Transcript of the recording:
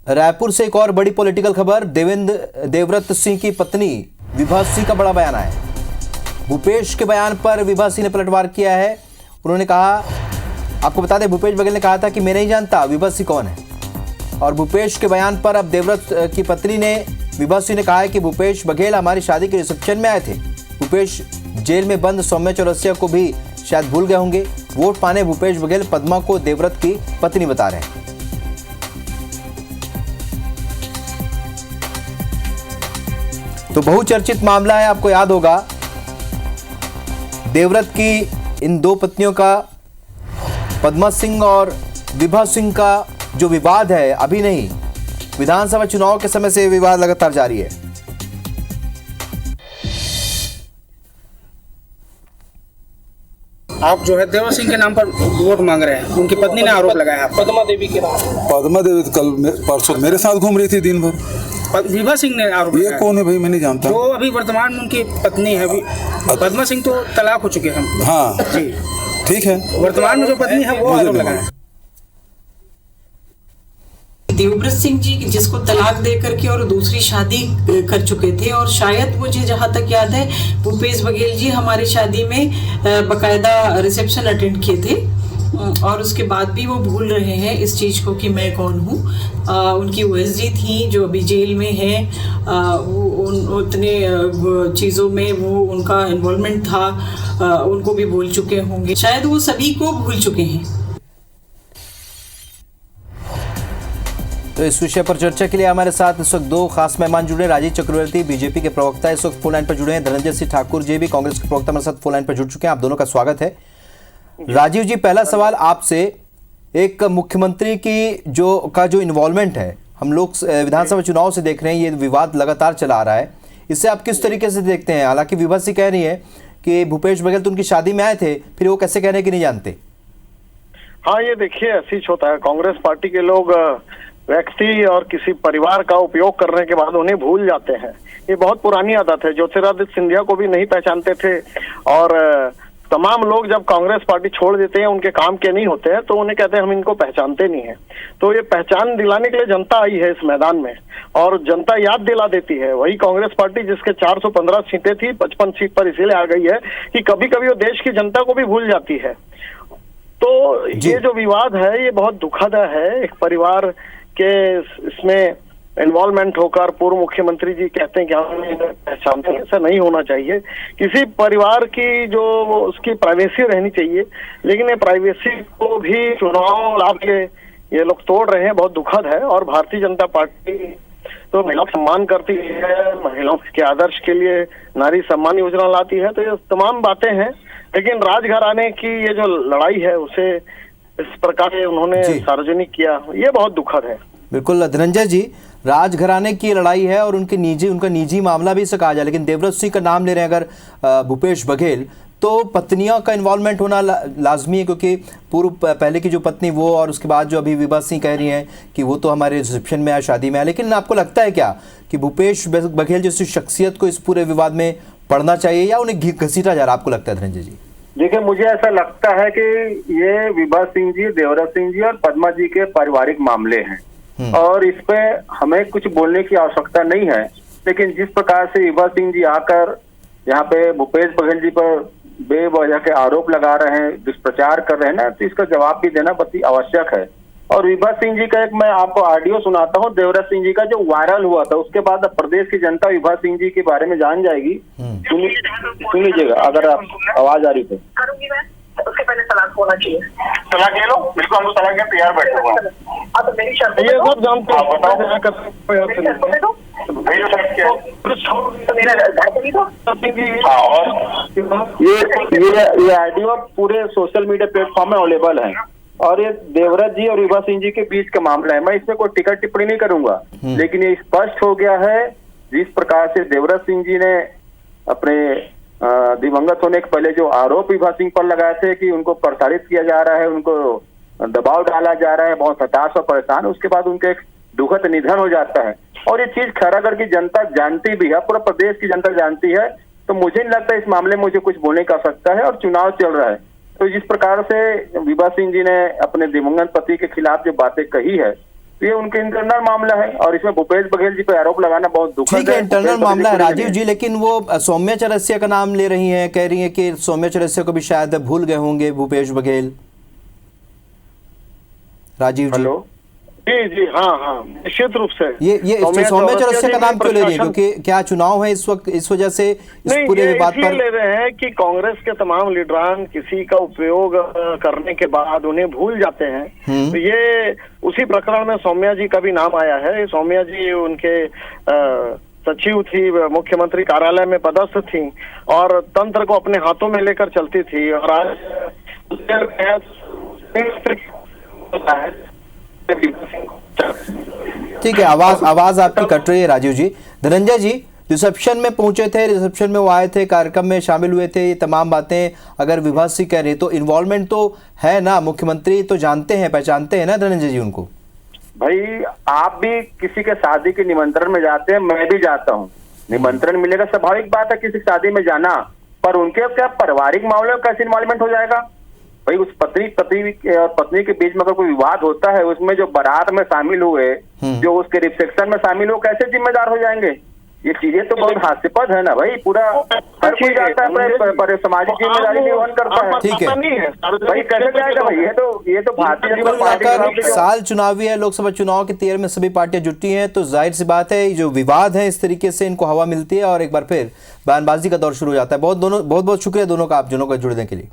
रायपुर से एक और बड़ी पॉलिटिकल खबर। देवव्रत सिंह की पत्नी विभा सिंह का बड़ा बयान आया है। भूपेश के बयान पर विभा सिंह ने पलटवार किया है। उन्होंने कहा, आपको बता दें, भूपेश बघेल ने कहा था कि मैं नहीं जानता विभा सिंह कौन है, और भूपेश के बयान पर अब देवव्रत की पत्नी ने विभा सिंह ने कहा है कि भूपेश बघेल हमारी शादी के रिसेप्शन में आए थे। भूपेश जेल में बंद सौम्या चौरसिया को भी शायद भूल गए होंगे। वोट पाने भूपेश बघेल पद्मा को देवव्रत की पत्नी बता रहे हैं। तो बहुचर्चित मामला है, आपको याद होगा देवव्रत की इन दो पत्नियों का, पद्मा सिंह और विभा सिंह का जो विवाद है, अभी नहीं, विधानसभा चुनाव के समय से विवाद लगातार जारी है। आप जो है देवव्रत सिंह के नाम पर वोट मांग रहे हैं, उनकी पत्नी ने आरोप लगाया पद्मा देवी के नाम। पद्मा देवी कल परसों मेरे साथ घूम रही थी दिन भर। विभा सिंह ने आरोप ये लगाया। कौन है भाई, मैं नहीं जानता। वो अभी वर्तमान में उनकी पत्नी है। पद्मा सिंह तो तलाक हो चुके हैं। हाँ जी ठीक है, वर्तमान में जो पत्नी है वो आरोप लगाया। देवव्रत सिंह जी जिसको तलाक दे करके और दूसरी शादी कर चुके थे, और शायद मुझे जहां तक याद है भूपेश बघेल जी हमारी शादी में बकायदा रिसेप्शन अटेंड किए थे, और उसके बाद भी वो भूल रहे हैं इस चीज़ को कि मैं कौन हूँ। उनकी ओएसडी थी जो अभी जेल में है, वो उतने चीज़ों में वो उनका इन्वॉल्वमेंट था, उनको भी भूल चुके होंगे, शायद वो सभी को भूल चुके हैं। तो इस विषय पर चर्चा के लिए हमारे साथ इस वक्त दो खास मेहमान जुड़े। राजीव चक्रवर्ती बीजेपी के प्रवक्ता इस वक्त फोन लाइन पर जुड़े हैं। धनंजय सिंह ठाकुर जी भी कांग्रेस के प्रवक्ता हमारे साथ फोन लाइन पर जुड़ चुके हैं। आप दोनों का स्वागत है। राजीव जी, पहला सवाल आपसे, एक मुख्यमंत्री की जो इन्वॉल्वमेंट है, हम लोग विधानसभा चुनाव से देख रहे हैं, ये विवाद लगातार चला आ रहा है, इसे आप किस तरीके से देखते हैं? हालांकि विभा सिंह कह रही है कि भूपेश बघेल तो उनकी शादी में आए थे, फिर वो कैसे कह रहे हैं कि नहीं जानते? हाँ, ये देखिए ऐसी होता है। कांग्रेस पार्टी के लोग व्यक्ति और किसी परिवार का उपयोग करने के बाद उन्हें भूल जाते हैं। ये बहुत पुरानी आदत है। ज्योतिरादित्य सिंधिया को भी नहीं पहचानते थे, और तमाम लोग जब कांग्रेस पार्टी छोड़ देते हैं, उनके काम के नहीं होते हैं, तो उन्हें कहते हैं हम इनको पहचानते नहीं हैं। तो ये पहचान दिलाने के लिए जनता आई है इस मैदान में, और जनता याद दिला देती है। वही कांग्रेस पार्टी जिसके 415 सीटें थी, 55 सीट पर इसीलिए आ गई है कि कभी कभी वो देश की जनता को भी भूल जाती है। तो ये जो विवाद है ये बहुत दुखद है। एक परिवार के इसमें इन्वॉल्वमेंट होकर पूर्व मुख्यमंत्री जी कहते हैं कि हम इन्हें पहचानते हैं। ऐसा नहीं होना चाहिए। किसी परिवार की जो उसकी प्राइवेसी रहनी चाहिए, लेकिन ये प्राइवेसी को भी चुनाव लाभ के ये लोग तोड़ रहे हैं। बहुत दुखद है। और भारतीय जनता पार्टी तो महिलाओं का सम्मान करती है, महिलाओं के आदर्श के लिए नारी सम्मान योजना लाती है। तो ये तमाम बातें हैं, लेकिन राजघराने की ये जो लड़ाई है उसे इस प्रकार से उन्होंने सार्वजनिक किया, ये बहुत दुखद है। बिल्कुल धनंजय जी, राजघराने की लड़ाई है और उनका निजी मामला भी इसे कहा जाए, लेकिन देवव्रत सिंह का नाम ले रहे हैं अगर भूपेश बघेल, तो पत्नियों का इन्वॉल्वमेंट होना लाजमी है, क्योंकि पहले की जो पत्नी वो, और उसके बाद जो अभी विभा सिंह कह रही हैं कि वो तो हमारे रिसेप्शन में आया, शादी में आया। लेकिन आपको लगता है क्या कि भूपेश बघेल जैसी शख्सियत को इस पूरे विवाद में पढ़ना चाहिए, या उन्हें घसीटा जा रहा है? आपको लगता है धनंजय जी? देखिए, मुझे ऐसा लगता है कि ये विभा सिंह जी, देवव्रत सिंह जी और पद्मा जी के पारिवारिक मामले हैं, और इस पे हमें कुछ बोलने की आवश्यकता नहीं है। लेकिन जिस प्रकार से विभा सिंह जी आकर यहाँ पे भूपेश बघेल जी पर बेवजह के आरोप लगा रहे हैं, दुष्प्रचार कर रहे हैं ना, तो इसका जवाब भी देना बहुत ही आवश्यक है। और विभा सिंह जी का एक मैं आपको ऑडियो सुनाता हूँ देवव्रत सिंह जी का, जो वायरल हुआ था। उसके बाद अब प्रदेश की जनता विभा सिंह जी के बारे में जान जाएगी। सुन लीजिएगा, अगर आप आवाज आ रही तो। उसके पहले तलाक होना चाहिए। तलाक ले लो, बिल्कुल हम तो तलाक के तैयार बैठे हुए हैं। तो मेरी शर्त ये सब जानते हैं, ये ऑडियो पूरे सोशल मीडिया प्लेटफॉर्म में अवेलेबल है, और ये देवव्रत जी और विभा सिंह जी के बीच का मामला है। मैं इसमें कोई टिकट टिप्पणी नहीं करूंगा, लेकिन ये स्पष्ट हो गया है जिस प्रकार से देवव्रत सिंह जी ने अपने दिवंगत होने के पहले जो आरोप विभा सिंह पर लगाए थे कि उनको प्रताड़ित किया जा रहा है, उनको दबाव डाला जा रहा है, बहुत हताश और परेशान, उसके बाद उनके एक दुखद निधन हो जाता है। और ये चीज खैरागढ़ की जनता जानती भी है, पूरा प्रदेश की जनता जानती है। तो मुझे नहीं लगता इस मामले में मुझे कुछ बोलने की आवश्यकता है, और चुनाव चल रहा है। तो जिस प्रकार से विभा सिंह जी ने अपने दिवंगत पति के खिलाफ जो बातें कही है, तो ये उनके इंटरनल मामला है और इसमें भूपेश बघेल जी पे आरोप लगाना बहुत दुखद है। ठीक है, इंटरनल भूपेश मामला है बघेल राजीव जी, लेकिन वो सौम्या चौरसिया का नाम ले रही हैं, कह रही हैं कि सौम्या चौरसिया को भी शायद भूल गए होंगे भूपेश बघेल। राजीव जी, हेलो जी जी, हाँ हाँ, निश्चित रूप से ये सौम्या चौरसिया का नाम क्यों ले रही है? क्योंकि क्या चुनाव है इस वक्त, इस वजह से इस नहीं, पूरे ये विवाद इसलिए पर ले रहे हैं कि कांग्रेस के तमाम लीडरान किसी का उपयोग करने के बाद उन्हें भूल जाते हैं। तो ये उसी प्रकरण में सौम्या जी का भी नाम आया है। सौम्या जी उनके सचिव थी, मुख्यमंत्री कार्यालय में पदस्थ थी और तंत्र को अपने हाथों में लेकर चलती थी। और आज ठीक है, आवाज आपकी कट रही है राजीव जी। धनंजय जी रिसेप्शन में पहुंचे थे, रिसेप्शन में वो आए थे, कार्यक्रम में शामिल हुए थे, ये तमाम बातें अगर विभा सिंह कह रही तो इन्वॉल्वमेंट तो है ना, मुख्यमंत्री तो जानते हैं, पहचानते हैं ना धनंजय जी उनको? भाई आप भी किसी के शादी के निमंत्रण में जाते हैं, मैं भी जाता हूँ, निमंत्रण मिलेगा, स्वाभाविक बात है किसी शादी में जाना, पर उनके क्या पारिवारिक मामले में कैसे इन्वॉल्वमेंट हो जाएगा? भाई उस पत्नी और पत्नी के बीच में अगर कोई विवाद होता है, उसमें जो बारात में शामिल हुए, जो उसके रिसेप्शन में शामिल हो, कैसे जिम्मेदार हो जाएंगे? ये चीजें तो बहुत हास्यास्पद है ना भाई। पूरा हर कोई जाता है अपने सामाजिक जिम्मेदारी निर्वहन करता है। ठीक है भाई कैसे जाएगा भाई? ये तो भारतीय जनता पार्टी साल चुनावी है, लोकसभा चुनाव की तैयारी में सभी पार्टियां जुटी हैं, तो जाहिर सी बात है जो विवाद है इस तरीके से इनको हवा मिलती है और एक बार फिर बयानबाजी का दौर शुरू हो जाता है। बहुत बहुत शुक्रिया दोनों का, आप दोनों का जुड़ने के लिए।